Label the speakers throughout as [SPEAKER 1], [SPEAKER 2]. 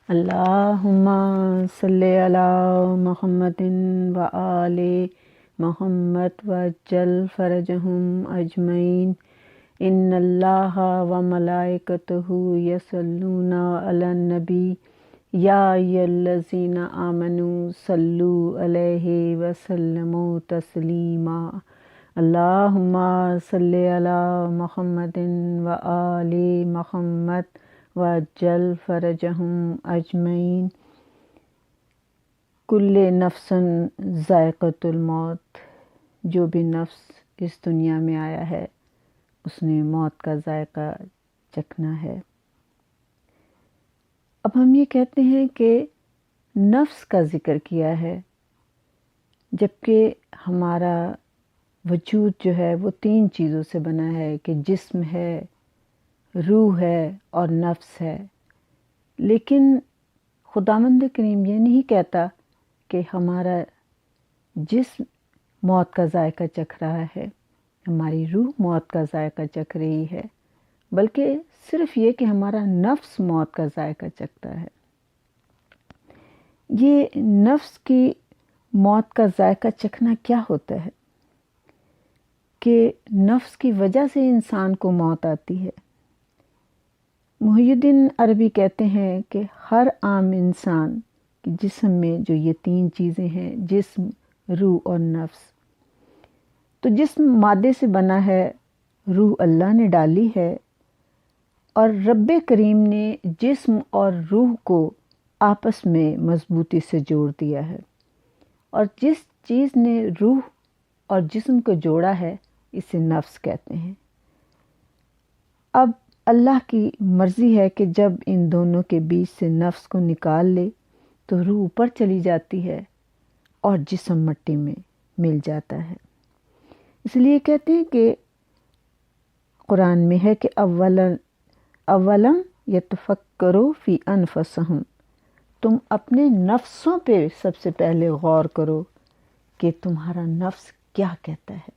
[SPEAKER 1] اللہم صلی علی محمد و آل محمد وعجل فرجہم اجمعین ان اللہ و ملائکتہ یصلون علی النبی یا ایھا الذین آمنوا صلوا علیہ وسلموا تسلیما اللہم صلی علی محمد و آل محمد وعجل فرجہم اجمعین کل نفس ذائقۃ الموت، جو بھی نفس اس دنیا میں آیا ہے اس نے موت کا ذائقہ چکھنا ہے۔ اب ہم یہ کہتے ہیں کہ نفس کا ذکر کیا ہے، جبکہ ہمارا وجود جو ہے وہ 3 چیزوں سے بنا ہے کہ جسم ہے، روح ہے اور نفس ہے۔ لیکن خداوند کریم یہ نہیں کہتا کہ ہمارا جسم موت کا ذائقہ چکھ رہا ہے، ہماری روح موت کا ذائقہ چکھ رہی ہے، بلکہ صرف یہ کہ ہمارا نفس موت کا ذائقہ چکھتا ہے۔ یہ نفس کی موت کا ذائقہ چکھنا کیا ہوتا ہے کہ نفس کی وجہ سے انسان کو موت آتی ہے۔ محی الدین عربی کہتے ہیں کہ ہر عام انسان کے جسم میں جو یہ 3 چیزیں ہیں، جسم، روح اور نفس، تو جسم مادے سے بنا ہے، روح اللہ نے ڈالی ہے، اور رب کریم نے جسم اور روح کو آپس میں مضبوطی سے جوڑ دیا ہے، اور جس چیز نے روح اور جسم کو جوڑا ہے اسے نفس کہتے ہیں۔ اب اللہ کی مرضی ہے کہ جب ان دونوں کے بیچ سے نفس کو نکال لے تو روح اوپر چلی جاتی ہے اور جسم مٹی میں مل جاتا ہے۔ اس لیے کہتے ہیں کہ قرآن میں ہے کہ اولم یتفکروا فی انفسہم، تم اپنے نفسوں پہ سب سے پہلے غور کرو کہ تمہارا نفس کیا کہتا ہے،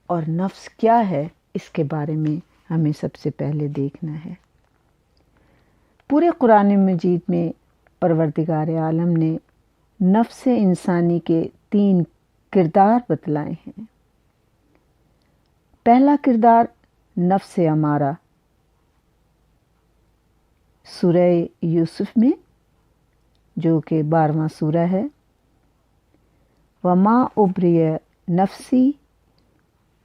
[SPEAKER 1] اور نفس کیا ہے اس کے بارے میں ہمیں سب سے پہلے دیکھنا ہے۔ پورے قرآن مجید میں پروردگار عالم نے نفس انسانی کے 3 کردار بتلائے ہیں۔ پہلا کردار نفس امارہ، سورہ یوسف میں جو کہ 12واں سورہ ہے، وما ابری نفسی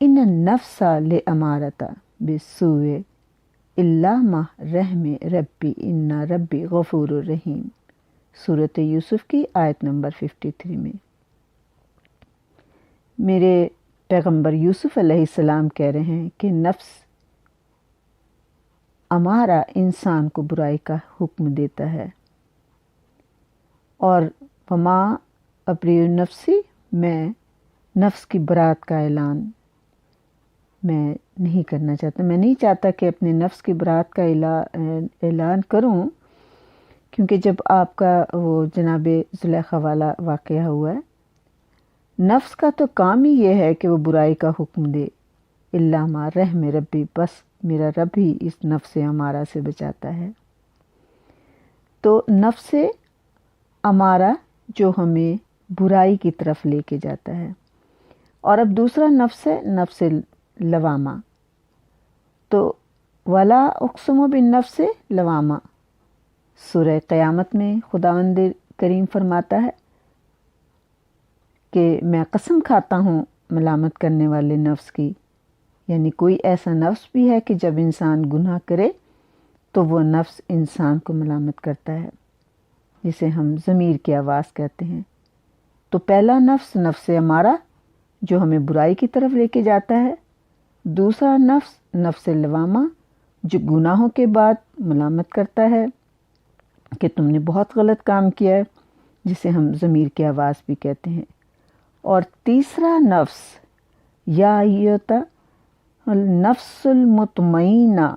[SPEAKER 1] ان النفس لامارۃ بالسوء الا ما رحم ربی ان ربی غفور الرحیم، سورۃ یوسف کی آیت نمبر 53 میں۔ میرے پیغمبر یوسف علیہ السلام کہہ رہے ہیں کہ نفس امارہ انسان کو برائی کا حکم دیتا ہے، اور وما ابری نفسی، میں نفس کی برات کا اعلان میں نہیں کرنا چاہتا، میں نہیں چاہتا کہ اپنے نفس کی برات کا اعلان کروں، کیونکہ جب آپ کا وہ جناب زلیخا والا واقعہ ہوا ہے، نفس کا تو کام ہی یہ ہے کہ وہ برائی کا حکم دے، الا ما رحم ربی، بس میرا رب ہی اس نفس امارہ سے بچاتا ہے۔ تو نفس امارہ جو ہمیں برائی کی طرف لے کے جاتا ہے، اور اب دوسرا نفس ہے نفس لوامہ۔ تو ولا اقسم بالنفس لوامہ، سورہ قیامت میں خداوند کریم فرماتا ہے کہ میں قسم کھاتا ہوں ملامت کرنے والے نفس کی، یعنی کوئی ایسا نفس بھی ہے کہ جب انسان گناہ کرے تو وہ نفس انسان کو ملامت کرتا ہے، جسے ہم ضمیر کی آواز کہتے ہیں۔ تو پہلا نفس نفس امارہ جو ہمیں برائی کی طرف لے کے جاتا ہے، دوسرا نفس نفس لوامہ جو گناہوں کے بعد ملامت کرتا ہے کہ تم نے بہت غلط کام کیا ہے، جسے ہم ضمیر کی آواز بھی کہتے ہیں، اور تیسرا نفس یا ایھا النفس المطمئنہ،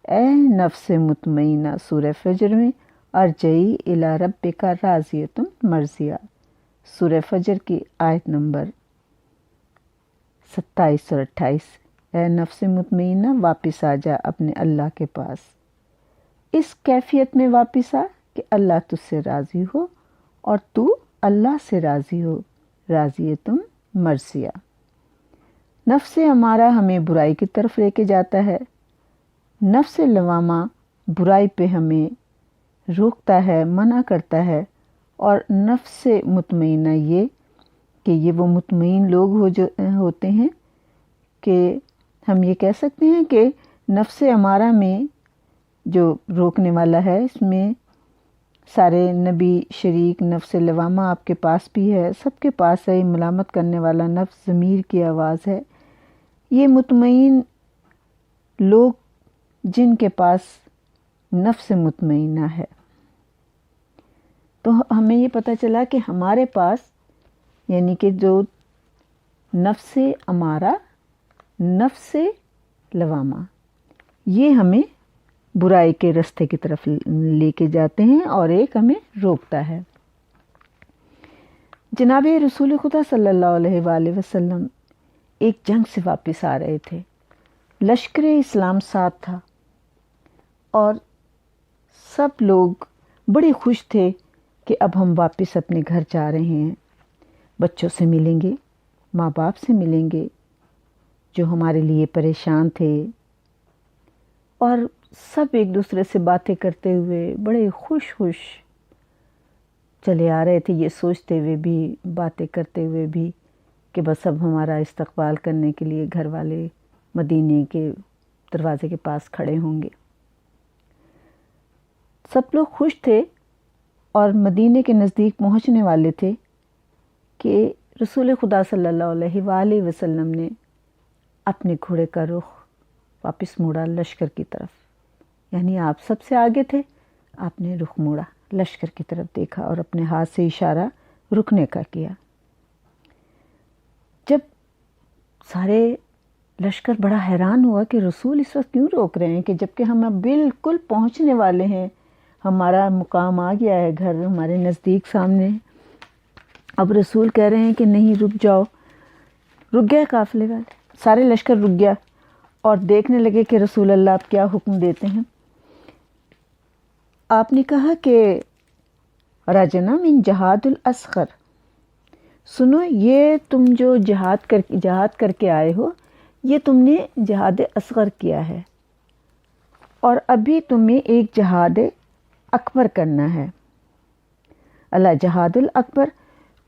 [SPEAKER 1] اے نفس مطمئنہ، سورہ فجر میں ارجعی الی ربک راضیۃ مرضیہ، سورہ فجر کی آیت نمبر 27 اور 28، اے نفس مطمئنہ واپس آ جا اپنے اللہ کے پاس۔ اس کیفیت میں واپس آ کہ اللہ تجھ سے راضی ہو اور تو اللہ سے راضی ہو، راضی تم مرضیہ۔ نفس امارہ ہمیں برائی کی طرف لے کے جاتا ہے، نفس لوامہ برائی پہ ہمیں روکتا ہے، منع کرتا ہے، اور نفس مطمئنہ یہ کہ یہ وہ مطمئن لوگ ہوتے ہیں کہ ہم یہ کہہ سکتے ہیں کہ نفس امارہ میں جو روکنے والا ہے، اس میں سارے نبی شریک نفس لوامہ آپ کے پاس بھی ہے، سب کے پاس ہے۔ ملامت کرنے والا نفس ضمیر کی آواز ہے۔ یہ مطمئن لوگ جن کے پاس نفس مطمئنہ ہے، تو ہمیں یہ پتہ چلا کہ ہمارے پاس یعنی کہ جو نفس امارہ، نفس لوامہ، یہ ہمیں برائی کے راستے کی طرف لے کے جاتے ہیں اور ایک ہمیں روکتا ہے۔ جناب رسول خدا صلی اللہ علیہ وآلہ وسلم ایک جنگ سے واپس آ رہے تھے، لشکر اسلام ساتھ تھا اور سب لوگ بڑے خوش تھے کہ اب ہم واپس اپنے گھر جا رہے ہیں، بچوں سے ملیں گے، ماں باپ سے ملیں گے جو ہمارے لیے پریشان تھے، اور سب ایک دوسرے سے باتیں کرتے ہوئے بڑے خوش چلے آ رہے تھے، یہ سوچتے ہوئے بھی، باتیں کرتے ہوئے بھی کہ بس اب ہمارا استقبال کرنے کے لیے گھر والے مدینے کے دروازے کے پاس کھڑے ہوں گے۔ سب لوگ خوش تھے اور مدینے کے نزدیک پہنچنے والے تھے کہ رسول خدا صلی اللہ علیہ وآلہ وسلم نے اپنے گھوڑے کا رخ واپس موڑا لشکر کی طرف، یعنی آپ سب سے آگے تھے، آپ نے رخ موڑا، لشکر کی طرف دیکھا اور اپنے ہاتھ سے اشارہ رکنے کا کیا۔ جب سارے لشکر بڑا حیران ہوا کہ رسول اس وقت کیوں روک رہے ہیں، کہ جبکہ ہم اب بالکل پہنچنے والے ہیں، ہمارا مقام آ گیا ہے، گھر ہمارے نزدیک سامنے، اب رسول کہہ رہے ہیں کہ نہیں رک جاؤ۔ رک گئے قافلے والے، سارے لشکر رک گیا اور دیکھنے لگے کہ رسول اللہ آپ کیا حکم دیتے ہیں۔ آپ نے کہا کہ رجنا من جہاد الاصغر، سنو یہ تم جو جہاد کر کے آئے ہو، یہ تم نے جہاد اصغر کیا ہے اور ابھی تمہیں ایک جہاد اکبر کرنا ہے، اللہ جہاد الاکبر،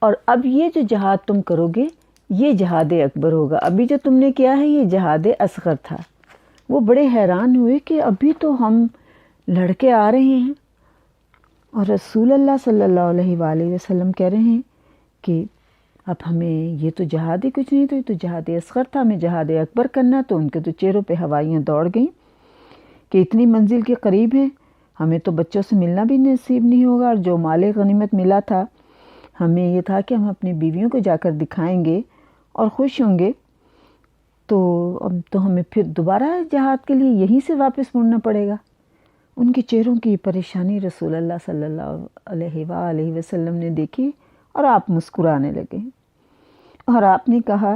[SPEAKER 1] اور اب یہ جو جہاد تم کرو گے یہ جہاد اکبر ہوگا، ابھی جو تم نے کیا ہے یہ جہاد اصغر تھا۔ وہ بڑے حیران ہوئے کہ ابھی تو ہم لڑکے آ رہے ہیں اور رسول اللہ صلی اللہ علیہ وآلہ وسلم کہہ رہے ہیں کہ اب ہمیں یہ تو جہاد ہی کچھ نہیں، تو یہ تو جہاد اصغر تھا، ہمیں جہاد اکبر کرنا۔ تو ان کے تو چہروں پہ ہوائیاں دوڑ گئیں کہ اتنی منزل کے قریب ہیں، ہمیں تو بچوں سے ملنا بھی نصیب نہیں ہوگا، اور جو مال غنیمت ملا تھا ہمیں یہ تھا کہ ہم اپنی بیویوں کو جا کر دکھائیں گے اور خوش ہوں گے، تو اب تو ہمیں پھر دوبارہ جہاد کے لیے یہیں سے واپس مڑنا پڑے گا۔ ان کے چہروں کی پریشانی رسول اللہ صلی اللہ علیہ وآلہ وسلم نے دیکھی اور آپ مسکرانے لگے اور آپ نے کہا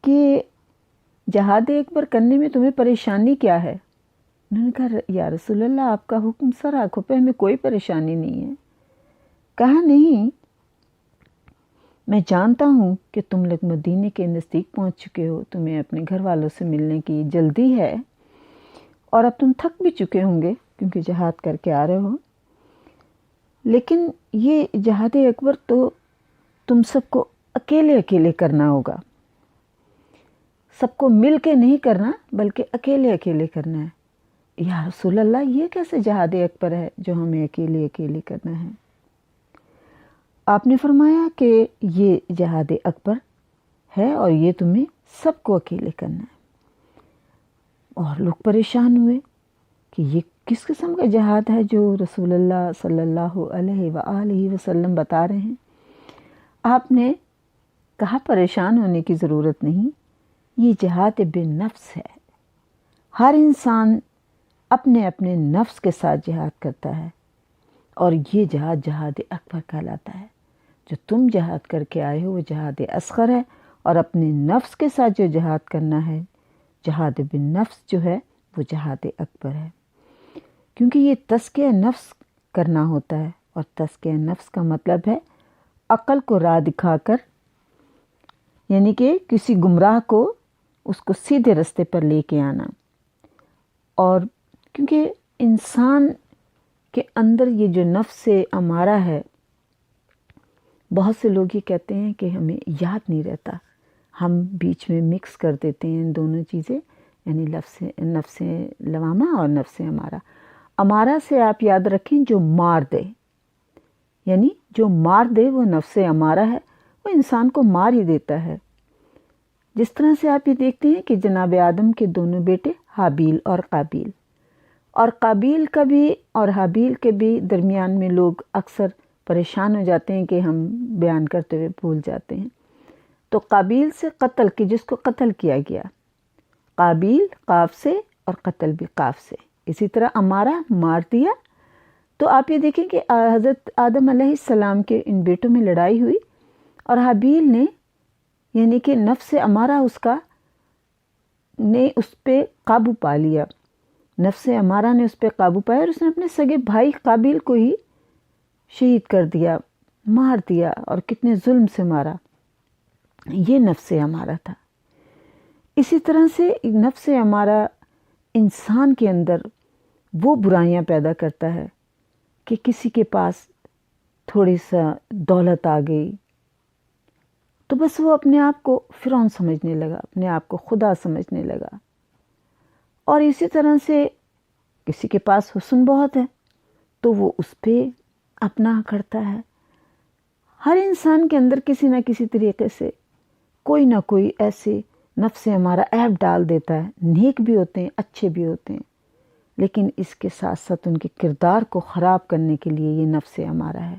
[SPEAKER 1] کہ جہاد اکبر کرنے میں تمہیں پریشانی کیا ہے؟ انہوں نے کہا یا رسول اللہ آپ کا حکم سر آنکھوں پہ، ہمیں کوئی پریشانی نہیں ہے۔ کہا نہیں، میں جانتا ہوں کہ تم لوگ مدینے کے نزدیک پہنچ چکے ہو، تمہیں اپنے گھر والوں سے ملنے کی جلدی ہے اور اب تم تھک بھی چکے ہوں گے کیونکہ جہاد کر کے آ رہے ہو، لیکن یہ جہاد اکبر تو تم سب کو اکیلے اکیلے کرنا ہوگا، سب کو مل کے نہیں کرنا بلکہ اکیلے اکیلے کرنا ہے۔ یا رسول اللہ یہ کیسے جہاد اکبر ہے جو ہمیں اکیلے اکیلے کرنا ہے؟ آپ نے فرمایا کہ یہ جہاد اکبر ہے اور یہ تمہیں سب کو اکیلے کرنا ہے۔ اور لوگ پریشان ہوئے کہ یہ کس قسم کا جہاد ہے جو رسول اللہ صلی اللہ علیہ وآلہ وسلم بتا رہے ہیں۔ آپ نے کہا پریشان ہونے کی ضرورت نہیں، یہ جہاد بالنفس ہے، ہر انسان اپنے اپنے نفس کے ساتھ جہاد کرتا ہے اور یہ جہاد اکبر کہلاتا ہے۔ جو تم جہاد کر کے آئے ہو وہ جہاد اصغر ہے، اور اپنے نفس کے ساتھ جو جہاد کرنا ہے، جہاد بالنفس جو ہے وہ جہاد اکبر ہے۔ کیونکہ یہ تزکیہ نفس کرنا ہوتا ہے، اور تزکیہ نفس کا مطلب ہے عقل کو راہ دکھا کر، یعنی کہ کسی گمراہ کو اس کو سیدھے رستے پر لے کے آنا۔ اور کیونکہ انسان کے اندر یہ جو نفس امارہ ہے، بہت سے لوگ یہ کہتے ہیں کہ ہمیں یاد نہیں رہتا، ہم بیچ میں مکس کر دیتے ہیں دونوں چیزیں، یعنی نفس لوامہ اور نفس امارہ۔ امارہ سے آپ یاد رکھیں جو مار دے، یعنی جو مار دے وہ نفس امارہ ہے، وہ انسان کو مار ہی دیتا ہے۔ جس طرح سے آپ یہ دیکھتے ہیں کہ جناب آدم کے دونوں بیٹے حابیل اور قابیل، اور قابیل کا بھی اور حابیل کے بھی درمیان میں لوگ اکثر پریشان ہو جاتے ہیں کہ ہم بیان کرتے ہوئے بھول جاتے ہیں۔ تو قابیل سے قتل کی، جس کو قتل کیا گیا، قابیل قاف سے اور قتل بھی قاف سے، اسی طرح امارہ مار دیا۔ تو آپ یہ دیکھیں کہ حضرت آدم علیہ السلام کے ان بیٹوں میں لڑائی ہوئی، اور حابیل نے یعنی کہ نفس امارہ نے اس پہ قابو پا لیا، نفس امارہ نے اس پہ قابو پایا، اور اس نے اپنے سگے بھائی قابیل کو ہی شہید کر دیا، مار دیا، اور کتنے ظلم سے مارا۔ یہ نفس امارہ تھا۔ اسی طرح سے نفس امارہ انسان کے اندر وہ برائیاں پیدا کرتا ہے کہ کسی کے پاس تھوڑی سا دولت آ گئی تو بس وہ اپنے آپ کو فرعون سمجھنے لگا، اپنے آپ کو خدا سمجھنے لگا۔ اور اسی طرح سے کسی کے پاس حسن بہت ہے تو وہ اس پہ اپنا کرتا ہے۔ ہر انسان کے اندر کسی نہ کسی طریقے سے کوئی نہ کوئی ایسے نفس ہمارا عیب ڈال دیتا ہے، نیک بھی ہوتے ہیں، اچھے بھی ہوتے ہیں، لیکن اس کے ساتھ ساتھ ان کے کردار کو خراب کرنے کے لیے یہ نفس ہمارا ہے،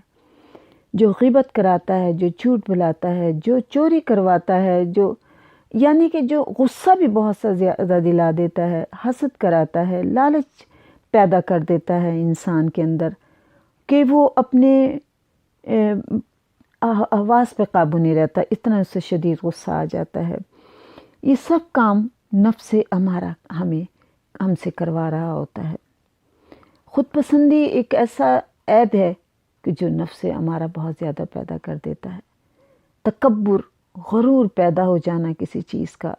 [SPEAKER 1] جو غیبت کراتا ہے، جو جھوٹ بلاتا ہے، جو چوری کرواتا ہے، جو یعنی کہ جو غصہ بھی بہت سا زیادہ دلا دیتا ہے، حسد کراتا ہے، لالچ پیدا کر دیتا ہے انسان کے اندر کہ وہ اپنے حواس پہ قابو نہیں رہتا، اتنا اس سے شدید غصہ آ جاتا ہے۔ یہ سب کام نفس ہمارا ہم سے کروا رہا ہوتا ہے۔ خود پسندی ایک ایسا عیب ہے کہ جو نفس ہمارا بہت زیادہ پیدا کر دیتا ہے۔ تکبر، غرور پیدا ہو جانا کسی چیز کا،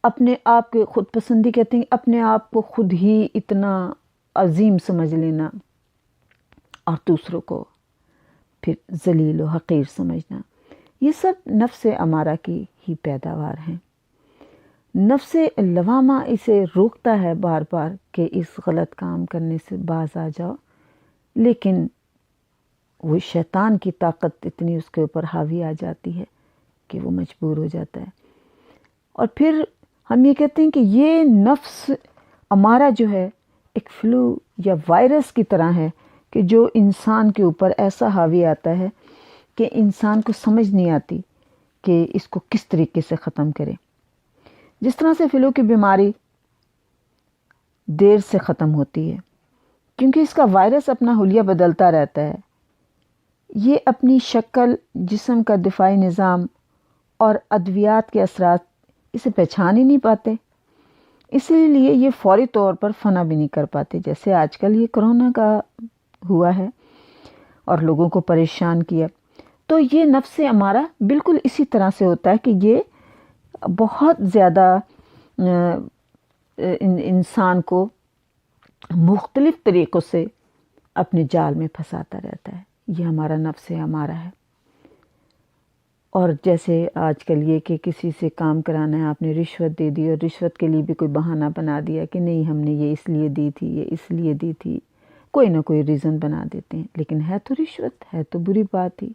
[SPEAKER 1] اپنے آپ کے خود پسندی کہتے ہیں، اپنے آپ کو خود ہی اتنا عظیم سمجھ لینا اور دوسروں کو پھر ذلیل و حقیر سمجھنا، یہ سب نفس امارہ کی ہی پیداوار ہیں۔ نفس لوامہ اسے روکتا ہے بار بار کہ اس غلط کام کرنے سے باز آ جاؤ، لیکن وہ شیطان کی طاقت اتنی اس کے اوپر حاوی آ جاتی ہے کہ وہ مجبور ہو جاتا ہے۔ اور پھر ہم یہ کہتے ہیں کہ یہ نفس امارہ جو ہے ایک فلو یا وائرس کی طرح ہے کہ جو انسان کے اوپر ایسا حاوی آتا ہے کہ انسان کو سمجھ نہیں آتی کہ اس کو کس طریقے سے ختم کرے۔ جس طرح سے فلو کی بیماری دیر سے ختم ہوتی ہے کیونکہ اس کا وائرس اپنا حلیہ بدلتا رہتا ہے، یہ اپنی شکل، جسم کا دفاعی نظام اور ادویات کے اثرات اسے پہچان ہی نہیں پاتے، اسی لیے یہ فوری طور پر فنا بھی نہیں کر پاتے، جیسے آج کل یہ کرونا کا ہوا ہے اور لوگوں کو پریشان کیا۔ تو یہ نفس امارہ بالکل اسی طرح سے ہوتا ہے کہ یہ بہت زیادہ انسان کو مختلف طریقوں سے اپنے جال میں پھنساتا رہتا ہے، یہ ہمارا نفس امارہ ہے۔ اور جیسے آج کل یہ کہ کسی سے کام کرانا ہے، آپ نے رشوت دے دی اور رشوت کے لیے بھی کوئی بہانہ بنا دیا کہ نہیں ہم نے یہ اس لیے دی تھی، یہ اس لیے دی تھی، کوئی نہ کوئی ریزن بنا دیتے ہیں، لیکن ہے تو رشوت، ہے تو بری بات ہی۔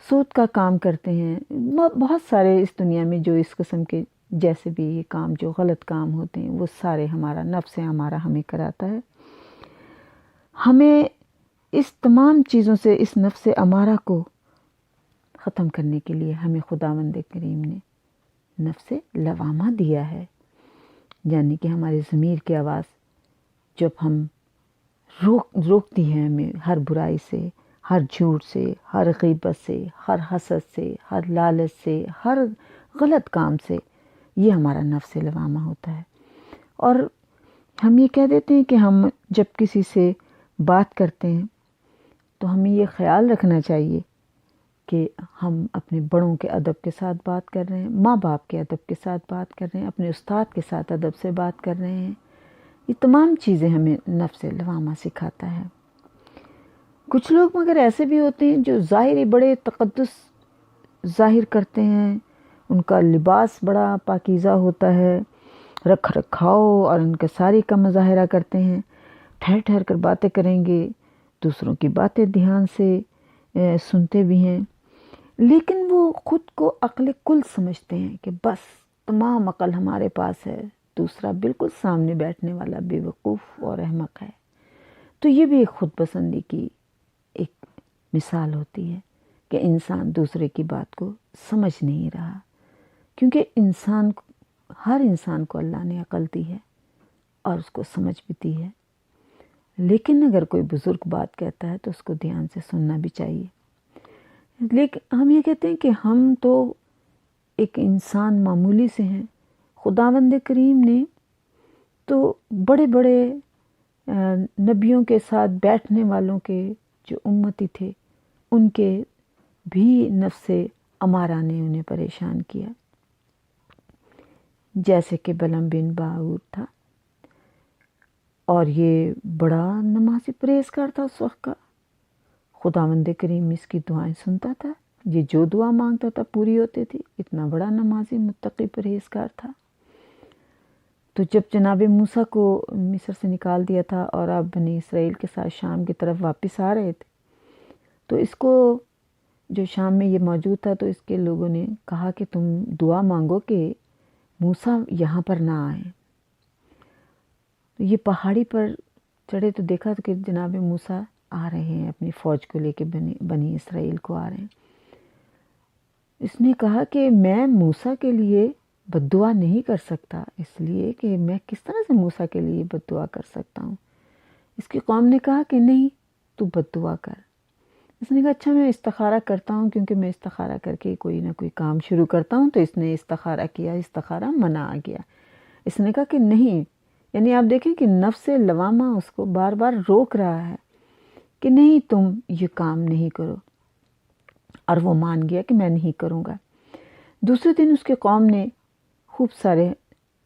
[SPEAKER 1] سود کا کام کرتے ہیں، بہت سارے اس دنیا میں جو اس قسم کے جیسے بھی یہ کام جو غلط کام ہوتے ہیں وہ سارے ہمارا نفس ہمارا ہمیں کراتا ہے۔ ہمیں اس تمام چیزوں سے اس نفس امارہ کو ختم کرنے کے لیے ہمیں خداوند کریم نے نفس لوامہ دیا ہے، یعنی کہ ہمارے ضمیر کی آواز جب ہم روکتی ہے ہمیں ہر برائی سے، ہر جھوٹ سے، ہر غیبت سے، ہر حسد سے، ہر لالچ سے، ہر غلط کام سے، یہ ہمارا نفس لوامہ ہوتا ہے۔ اور ہم یہ کہہ دیتے ہیں کہ ہم جب کسی سے بات کرتے ہیں تو ہمیں یہ خیال رکھنا چاہیے کہ ہم اپنے بڑوں کے ادب کے ساتھ بات کر رہے ہیں، ماں باپ کے ادب کے ساتھ بات کر رہے ہیں، اپنے استاد کے ساتھ ادب سے بات کر رہے ہیں۔ یہ تمام چیزیں ہمیں نفس لوامہ سکھاتا ہے۔ کچھ لوگ مگر ایسے بھی ہوتے ہیں جو ظاہری بڑے تقدس ظاہر کرتے ہیں، ان کا لباس بڑا پاکیزہ ہوتا ہے، رکھ رکھاؤ اور انکساری کا مظاہرہ کرتے ہیں، ٹھہر ٹھہر کر باتیں کریں گے، دوسروں کی باتیں دھیان سے سنتے بھی ہیں، لیکن وہ خود کو عقل کل سمجھتے ہیں کہ بس تمام عقل ہمارے پاس ہے، دوسرا بالکل سامنے بیٹھنے والا بے وقوف اور احمق ہے۔ تو یہ بھی ایک خود پسندی کی ایک مثال ہوتی ہے کہ انسان دوسرے کی بات کو سمجھ نہیں رہا، کیونکہ ہر انسان کو اللہ نے عقل دی ہے اور اس کو سمجھ بھی دی ہے، لیکن اگر کوئی بزرگ بات کہتا ہے تو اس کو دھیان سے سننا بھی چاہیے۔ لیکن ہم یہ کہتے ہیں کہ ہم تو ایک انسان معمولی سے ہیں، خداوند کریم نے تو بڑے بڑے نبیوں کے ساتھ بیٹھنے والوں کے جو امتی تھے ان کے بھی نفس امارہ نے انہیں پریشان کیا، جیسے کہ بلعم بن باعور تھا، اور یہ بڑا نمازی پرہیزگار تھا اس وقت کا۔ خداوند کریم اس کی دعائیں سنتا تھا، یہ جو دعا مانگتا تھا پوری ہوتی تھی، اتنا بڑا نمازی متقی پرہیزگار تھا۔ تو جب جناب موسیٰ کو مصر سے نکال دیا تھا اور اب بنی اسرائیل کے ساتھ شام کی طرف واپس آ رہے تھے، تو اس کو جو شام میں یہ موجود تھا تو اس کے لوگوں نے کہا کہ تم دعا مانگو کہ موسیٰ یہاں پر نہ آئیں۔ تو یہ پہاڑی پر چڑھے تو دیکھا کہ جناب موسیٰ آ رہے ہیں، اپنی فوج کو لے کے بنی اسرائیل کو آ رہے ہیں۔ اس نے کہا کہ میں موسیٰ کے لیے بد دعا نہیں کر سکتا، اس لیے کہ میں کس طرح سے موسیٰ کے لیے بد دعا کر سکتا ہوں۔ اس کی قوم نے کہا کہ نہیں، تو بد دعا کر۔ اس نے کہا اچھا میں استخارہ کرتا ہوں، کیونکہ میں استخارہ کر کے کوئی نہ کوئی کام شروع کرتا ہوں۔ تو اس نے استخارہ کیا، استخارہ منع آ گیا۔ اس نے کہا کہ نہیں، یعنی آپ دیکھیں کہ نفس لوامہ اس کو بار بار روک رہا ہے کہ نہیں تم یہ کام نہیں کرو، اور وہ مان گیا کہ میں نہیں کروں گا۔ دوسرے دن اس کے قوم نے خوب سارے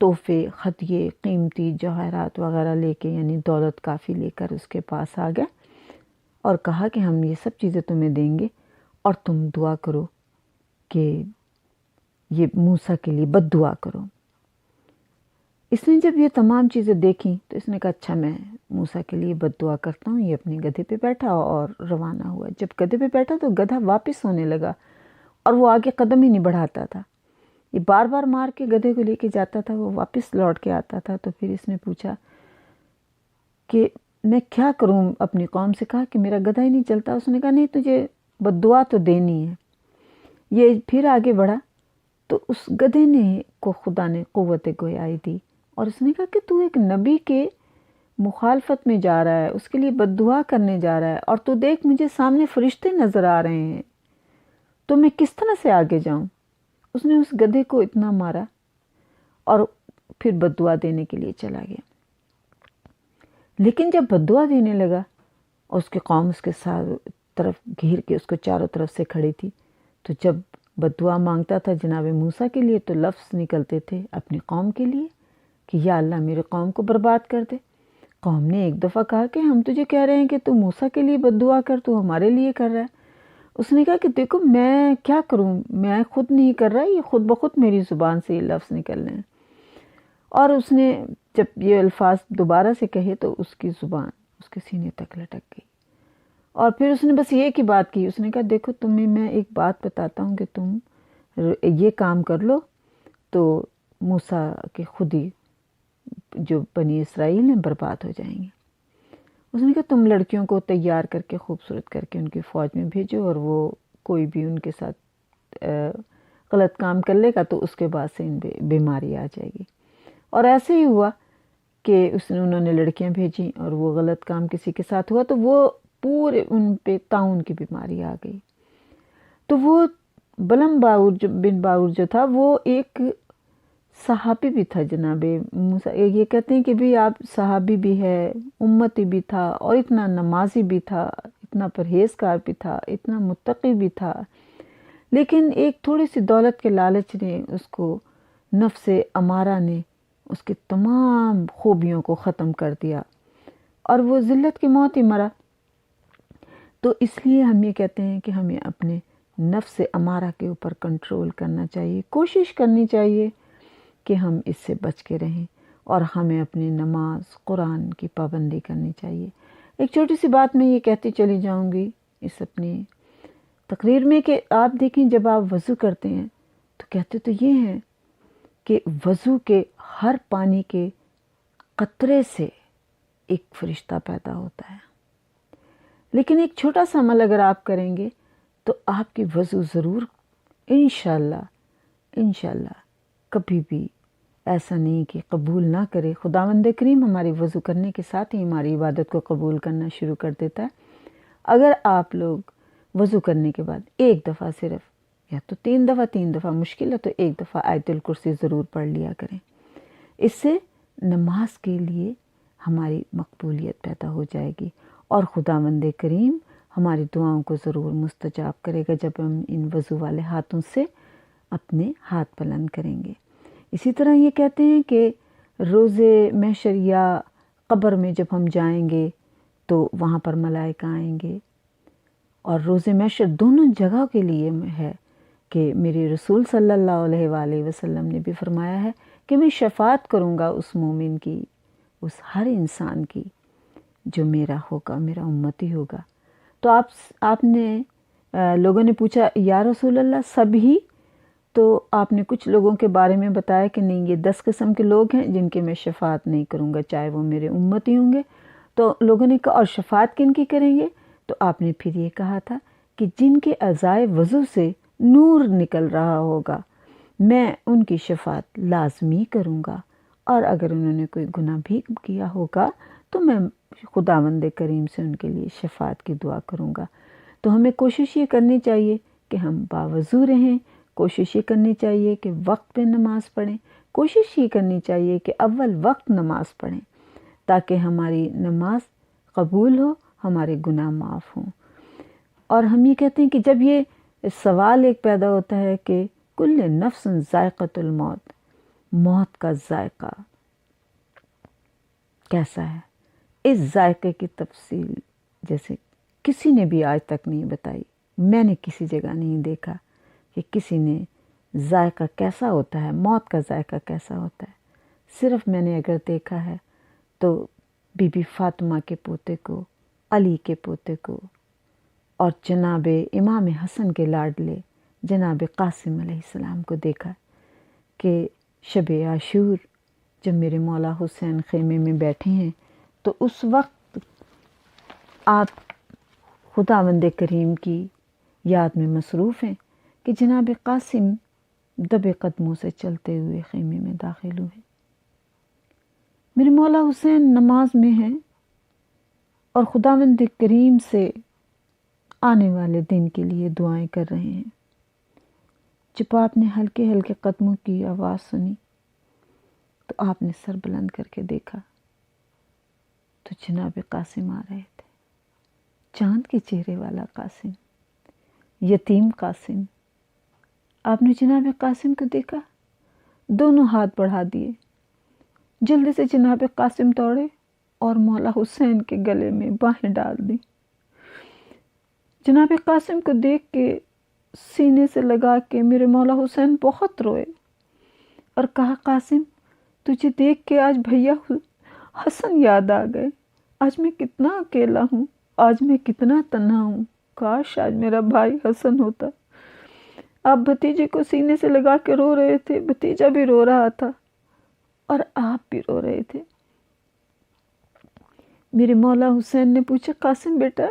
[SPEAKER 1] تحفے، ہدیے، قیمتی جواہرات وغیرہ لے کے، یعنی دولت کافی لے کر اس کے پاس آ گیا اور کہا کہ ہم یہ سب چیزیں تمہیں دیں گے اور تم دعا کرو کہ یہ موسیٰ کے لیے بد دعا کرو۔ اس نے جب یہ تمام چیزیں دیکھیں تو اس نے کہا اچھا میں موسیٰ کے لیے بد دعا کرتا ہوں۔ یہ اپنے گدھے پہ بیٹھا اور روانہ ہوا۔ جب گدھے پہ بیٹھا تو گدھا واپس ہونے لگا اور وہ آگے قدم ہی نہیں بڑھاتا تھا، یہ بار بار مار کے گدھے کو لے کے جاتا تھا، وہ واپس لوٹ کے آتا تھا۔ تو پھر اس نے پوچھا کہ میں کیا کروں، اپنی قوم سے کہا کہ میرا گدھا ہی نہیں چلتا۔ اس نے کہا نہیں، تجھے بد دعا تو دینی ہے۔ یہ پھر آگے بڑھا تو اس گدھے کو خدا نے قوت گویائی دی اور اس نے کہا کہ تو ایک نبی کے مخالفت میں جا رہا ہے، اس کے لیے بد دعا کرنے جا رہا ہے، اور تو دیکھ مجھے سامنے فرشتے نظر آ رہے ہیں، تو میں کس طرح سے آگے جاؤں۔ اس نے اس گدھے کو اتنا مارا اور پھر بد دعا دینے کے لیے چلا گیا۔ لیکن جب بد دعا دینے لگا اور اس کی قوم اس کے ساتھ طرف گھیر کے اس کو چاروں طرف سے کھڑی تھی، تو جب بد دعا مانگتا تھا جناب موسیٰ کے لیے تو لفظ نکلتے تھے اپنی قوم کے لیے کہ یا اللہ میرے قوم کو برباد کر دے۔ قوم نے ایک دفعہ کہا کہ ہم تجھے کہہ رہے ہیں کہ تو موسیٰ کے لیے بد دعا کر، تو ہمارے لیے کر رہا ہے۔ اس نے کہا کہ دیکھو میں کیا کروں، میں خود نہیں کر رہا، یہ خود بخود میری زبان سے یہ لفظ نکلنے ہیں۔ اور اس نے جب یہ الفاظ دوبارہ سے کہے تو اس کی زبان اس کے سینے تک لٹک گئی، اور پھر اس نے بس یہ کی بات کی۔ اس نے کہا دیکھو تمہیں میں ایک بات بتاتا ہوں کہ تم یہ کام کر لو تو موسیٰ کے خود ہی جو بنی اسرائیل ہیں برباد ہو جائیں گے۔ اس نے کہا تم لڑکیوں کو تیار کر کے خوبصورت کر کے ان کی فوج میں بھیجو، اور وہ کوئی بھی ان کے ساتھ غلط کام کر لے گا تو اس کے بعد سے ان پہ بیماری آ جائے گی۔ اور ایسے ہی ہوا کہ انہوں نے لڑکیاں بھیجیں اور وہ غلط کام کسی کے ساتھ ہوا تو وہ پورے ان پہ طاعون کی بیماری آ گئی۔ تو وہ بلعم بن باعور جو تھا وہ ایک صحابی بھی تھا جناب موسیٰ، یہ کہتے ہیں کہ بھی آپ صحابی بھی ہے، امتی بھی تھا، اور اتنا نمازی بھی تھا، اتنا پرہیزگار بھی تھا، اتنا متقی بھی تھا، لیکن ایک تھوڑی سی دولت کے لالچ نے اس کو، نفس امارہ نے اس کی تمام خوبیوں کو ختم کر دیا اور وہ ذلت کی موت ہی مرا۔ تو اس لیے ہم یہ کہتے ہیں کہ ہمیں اپنے نفس امارہ کے اوپر کنٹرول کرنا چاہیے، کوشش کرنی چاہیے کہ ہم اس سے بچ کے رہیں، اور ہمیں اپنی نماز قرآن کی پابندی کرنی چاہیے۔ ایک چھوٹی سی بات میں یہ کہتی چلی جاؤں گی اس اپنی تقریر میں، کہ آپ دیکھیں جب آپ وضو کرتے ہیں تو کہتے تو یہ ہیں کہ وضو کے ہر پانی کے قطرے سے ایک فرشتہ پیدا ہوتا ہے، لیکن ایک چھوٹا سا عمل اگر آپ کریں گے تو آپ کی وضو ضرور انشاءاللہ کبھی بھی ایسا نہیں کہ قبول نہ کرے۔ خداوند کریم ہماری وضو کرنے کے ساتھ ہی ہماری عبادت کو قبول کرنا شروع کر دیتا ہے۔ اگر آپ لوگ وضو کرنے کے بعد ایک دفعہ صرف، یا تو تین دفعہ مشکل ہے تو ایک دفعہ آیت الکرسی ضرور پڑھ لیا کریں، اس سے نماز کے لیے ہماری مقبولیت پیدا ہو جائے گی، اور خداوند کریم ہماری دعاؤں کو ضرور مستجاب کرے گا جب ہم ان وضو والے ہاتھوں سے اپنے ہاتھ بلند کریں گے۔ اسی طرح یہ کہتے ہیں کہ روز محشر یا قبر میں جب ہم جائیں گے تو وہاں پر ملائکہ آئیں گے، اور روز محشر دونوں جگہ کے لیے ہے کہ میرے رسول صلی اللہ علیہ وآلہ وسلم نے بھی فرمایا ہے کہ میں شفاعت کروں گا اس مومن کی، اس ہر انسان کی جو میرا ہوگا، میرا امتی ہوگا۔ تو آپ نے لوگوں نے پوچھا یا رسول اللہ سب ہی؟ تو آپ نے کچھ لوگوں کے بارے میں بتایا کہ نہیں، یہ 10 قسم کے لوگ ہیں جن کے میں شفاعت نہیں کروں گا، چاہے وہ میرے امتی ہوں گے۔ تو لوگوں نے کہا اور شفاعت کن کی کریں گے؟ تو آپ نے پھر یہ کہا تھا کہ جن کے اعضائے وضو سے نور نکل رہا ہوگا میں ان کی شفاعت لازمی کروں گا، اور اگر انہوں نے کوئی گناہ بھی کیا ہوگا تو میں خداوند کریم سے ان کے لیے شفاعت کی دعا کروں گا۔ تو ہمیں کوشش یہ کرنی چاہیے کہ ہم باوضو رہیں، کوشش یہ کرنی چاہیے کہ وقت پہ نماز پڑھیں، کوشش یہ کرنی چاہیے کہ اول وقت نماز پڑھیں تاکہ ہماری نماز قبول ہو، ہمارے گناہ معاف ہوں۔ اور ہم یہ کہتے ہیں کہ جب یہ سوال ایک پیدا ہوتا ہے کہ کل نفس ذائقۃ الموت، موت کا ذائقہ کیسا ہے، اس ذائقے کی تفصیل جیسے کسی نے بھی آج تک نہیں بتائی، میں نے کسی جگہ نہیں دیکھا کہ کسی نے ذائقہ کیسا ہوتا ہے، موت کا ذائقہ کیسا ہوتا ہے۔ صرف میں نے اگر دیکھا ہے تو بی بی فاطمہ کے پوتے کو، علی کے پوتے کو، اور جناب امام حسن کے لاڈلے جناب قاسم علیہ السلام کو دیکھا کہ شب عاشور جب میرے مولا حسین خیمے میں بیٹھے ہیں تو اس وقت آپ خداوند کریم کی یاد میں مصروف ہیں کہ جناب قاسم دبے قدموں سے چلتے ہوئے خیمے میں داخل ہوئے، میرے مولا حسین نماز میں ہیں اور خداوند کریم سے آنے والے دن کے لیے دعائیں کر رہے ہیں۔ جب آپ نے ہلکے ہلکے قدموں کی آواز سنی تو آپ نے سر بلند کر کے دیکھا تو جناب قاسم آ رہے تھے، چاند کے چہرے والا قاسم، یتیم قاسم۔ آپ نے جناب قاسم کو دیکھا، دونوں ہاتھ بڑھا دیے، جلدی سے جناب قاسم دوڑے اور مولا حسین کے گلے میں باہیں ڈال دی۔ جناب قاسم کو دیکھ کے سینے سے لگا کے میرے مولا حسین بہت روئے اور کہا قاسم تجھے دیکھ کے آج بھیا حسن یاد آ گئے، آج میں کتنا اکیلا ہوں، آج میں کتنا تنہا ہوں، کاش آج میرا بھائی حسن ہوتا۔ آپ بھتیجے کو سینے سے لگا کے رو رہے تھے، بھتیجا بھی رو رہا تھا اور آپ بھی رو رہے تھے۔ میرے مولا حسین نے پوچھا قاسم بیٹا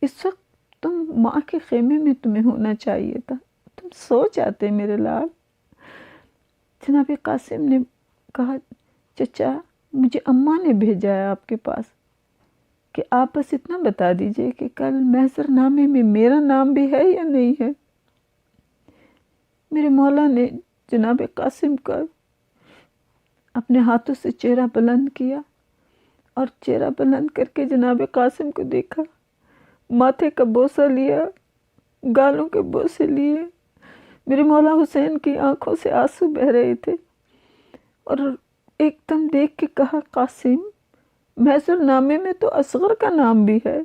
[SPEAKER 1] اس وقت تم ماں کے خیمے میں تمہیں ہونا چاہیے تھا، تم سو جاتے میرے لال۔ جناب قاسم نے کہا چچا مجھے اماں نے بھیجا ہے آپ کے پاس کہ آپ بس اتنا بتا دیجئے کہ کل محضر نامے میں میرا نام بھی ہے یا نہیں ہے۔ میرے مولا نے جناب قاسم کا اپنے ہاتھوں سے چہرہ بلند کیا اور چہرہ بلند کر کے جناب قاسم کو دیکھا، ماتھے کا بوسہ لیا، گالوں کے بوسے لیے۔ میرے مولا حسین کی آنکھوں سے آنسو بہہ رہے تھے اور ایک دم دیکھ کے کہا، قاسم، محضر نامے میں تو اصغر کا نام بھی ہے۔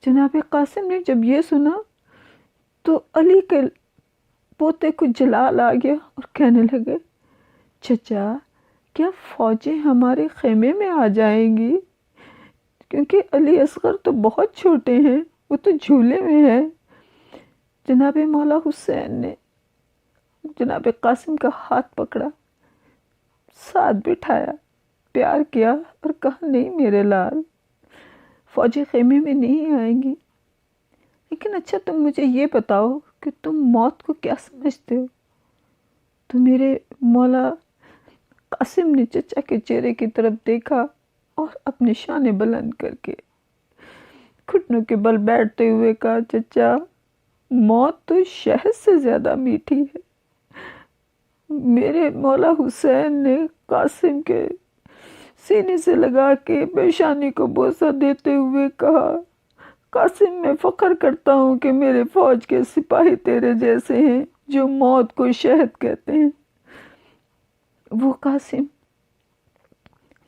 [SPEAKER 1] جناب قاسم نے جب یہ سنا تو علی کے پوتے کو جلال آ گیا اور کہنے لگے، چچا کیا فوجیں ہمارے خیمے میں آ جائیں گی؟ کیونکہ علی اصغر تو بہت چھوٹے ہیں، وہ تو جھولے میں ہے۔ جناب مولا حسین نے جناب قاسم کا ہاتھ پکڑا، ساتھ بٹھایا، پیار کیا اور کہا، نہیں میرے لال، فوجی خیمے میں نہیں آئیں گی، لیکن اچھا تم مجھے یہ بتاؤ کہ تم موت کو کیا سمجھتے ہو؟ تو میرے مولا قاسم نے چچا کے چہرے کی طرف دیکھا اور اپنے شانے بلند کر کے گھٹنوں کے بل بیٹھتے ہوئے کہا، چچا موت تو شہد سے زیادہ میٹھی ہے۔ میرے مولا حسین نے قاسم کے سینے سے لگا کے پیشانی کو بوسہ دیتے ہوئے کہا، قاسم میں فخر کرتا ہوں کہ میرے فوج کے سپاہی تیرے جیسے ہیں جو موت کو شہد کہتے ہیں۔ وہ قاسم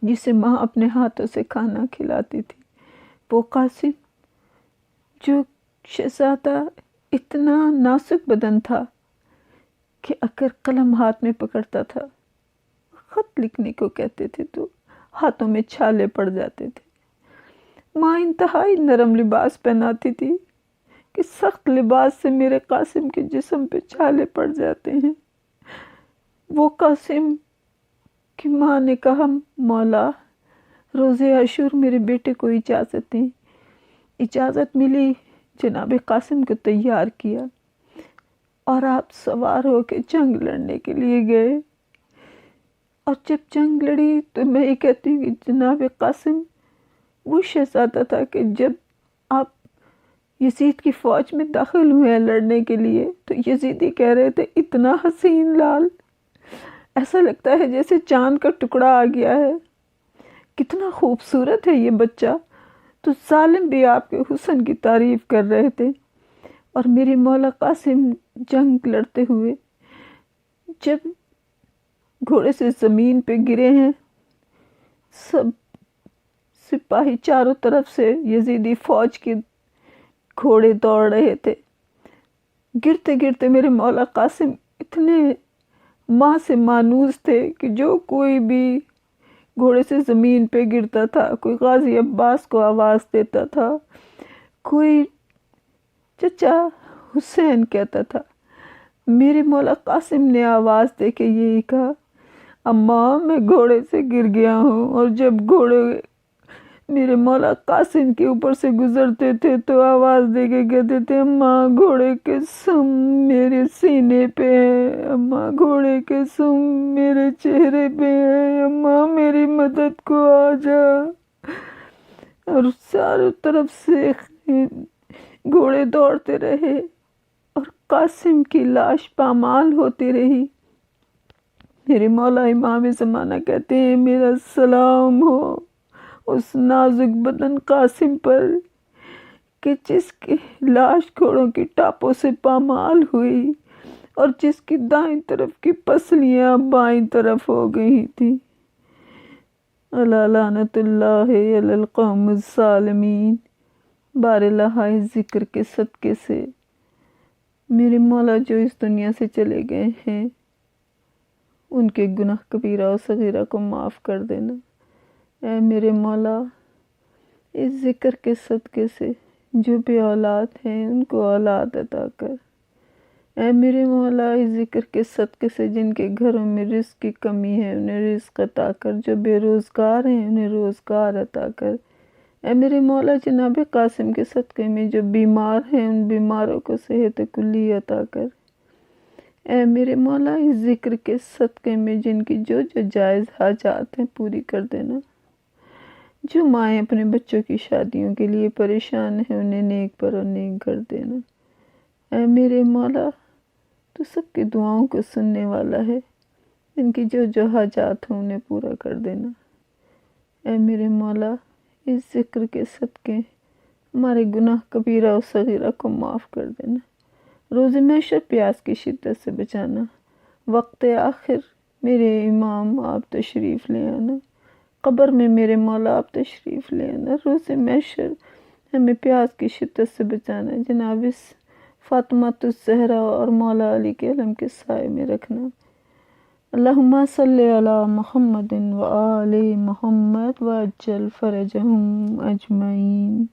[SPEAKER 1] جسے ماں اپنے ہاتھوں سے کھانا کھلاتی تھی، وہ قاسم جو شہزادہ اتنا نازک بدن تھا کہ اگر قلم ہاتھ میں پکڑتا تھا، خط لکھنے کو کہتے تھے تو ہاتھوں میں چھالے پڑ جاتے تھے۔ ماں انتہائی نرم لباس پہناتی تھی کہ سخت لباس سے میرے قاسم کے جسم پہ چھالے پڑ جاتے ہیں۔ وہ قاسم کی ماں نے کہا، مولا روز عاشور میرے بیٹے کو اجازت دیں۔ اجازت ملی، جناب قاسم کو تیار کیا اور آپ سوار ہو کے جنگ لڑنے کے لیے گئے۔ اور جب جنگ لڑی تو میں یہ کہتی ہوں کہ جناب قاسم وہ شہزادہ تھا کہ جب آپ یزید کی فوج میں داخل ہوئے ہیں لڑنے کے لیے تو یزیدی کہہ رہے تھے، اتنا حسین لال، ایسا لگتا ہے جیسے چاند کا ٹکڑا آ گیا ہے، کتنا خوبصورت ہے یہ بچہ۔ تو ظالم بھی آپ کے حسن کی تعریف کر رہے تھے۔ اور میرے مولا قاسم جنگ لڑتے ہوئے جب گھوڑے سے زمین پہ گرے ہیں، سب سپاہی چاروں طرف سے یزیدی فوج کے گھوڑے دوڑ رہے تھے۔ گرتے گرتے میرے مولا قاسم اتنے ماں سے مانوس تھے کہ جو کوئی بھی گھوڑے سے زمین پہ گرتا تھا، کوئی غازی عباس کو آواز دیتا تھا، کوئی چچا حسین کہتا تھا، میرے مولا قاسم نے آواز دے کے یہی کہا، اماں میں گھوڑے سے گر گیا ہوں۔ اور جب گھوڑے میرے مولا قاسم کے اوپر سے گزرتے تھے تو آواز دے کے کہتے تھے، اماں گھوڑے کے سم میرے سینے پہ ہے، اماں گھوڑے کے سم میرے چہرے پہ ہے، اماں میری مدد کو آ جا۔ اور چاروں طرف سے گھوڑے دوڑتے رہے اور قاسم کی لاش پامال ہوتی رہی۔ میرے مولا امام زمانہ کہتے ہیں، میرا سلام ہو اس نازک بدن قاسم پر کہ جس کی لاش گھوڑوں کی ٹاپوں سے پامال ہوئی اور جس کی دائیں طرف کی پسلیاں بائیں طرف ہو گئی تھی۔ الا لعنت اللہ علی القوم الظالمین۔ بار الہی ذکر کے صدقے سے میرے مولا جو اس دنیا سے چلے گئے ہیں، ان کے گناہ کبیرہ و صغیرہ کو معاف کر دینا۔ اے میرے مولا، اس ذکر کے صدقے سے جو بے اولاد ہیں ان کو اولاد عطا کر۔ اے میرے مولا، اس ذکر کے صدقے سے جن کے گھروں میں رزق کی کمی ہے انہیں رزق عطا کر، جو بے روزگار ہیں انہیں روزگار عطا کر۔ اے میرے مولا، جناب قاسم کے صدقے میں جو بیمار ہیں ان بیماروں کو صحت کلی عطا کر۔ اے میرے مولا، اس ذکر کے صدقے میں جن کی جو جو جائز حاجات ہیں پوری کر دینا۔ جو مائیں اپنے بچوں کی شادیوں کے لیے پریشان ہیں انہیں نیک پر اور نیک گھر دینا۔ اے میرے مولا، تو سب کی دعاؤں کو سننے والا ہے۔ ان کی جو حاجات ہوں انہیں پورا کر دینا۔ اے میرے مولا، اس ذکر کے صدقے ہمارے گناہ کبیرہ و صغیرہ کو معاف کر دینا، روز محشر پیاس کی شدت سے بچانا، وقت آخر میرے امام آپ تشریف لے آنا، قبر میں میرے مولا آپ تشریف لے آنا، روز محشر ہمیں پیاس کی شدت سے بچانا، جناب اس فاطمۃ الزہرا اور مولا علی کے علم کے سائے میں رکھنا۔ اللہم صلی علی محمد و آل محمد وعجل فرجہم اجمعین۔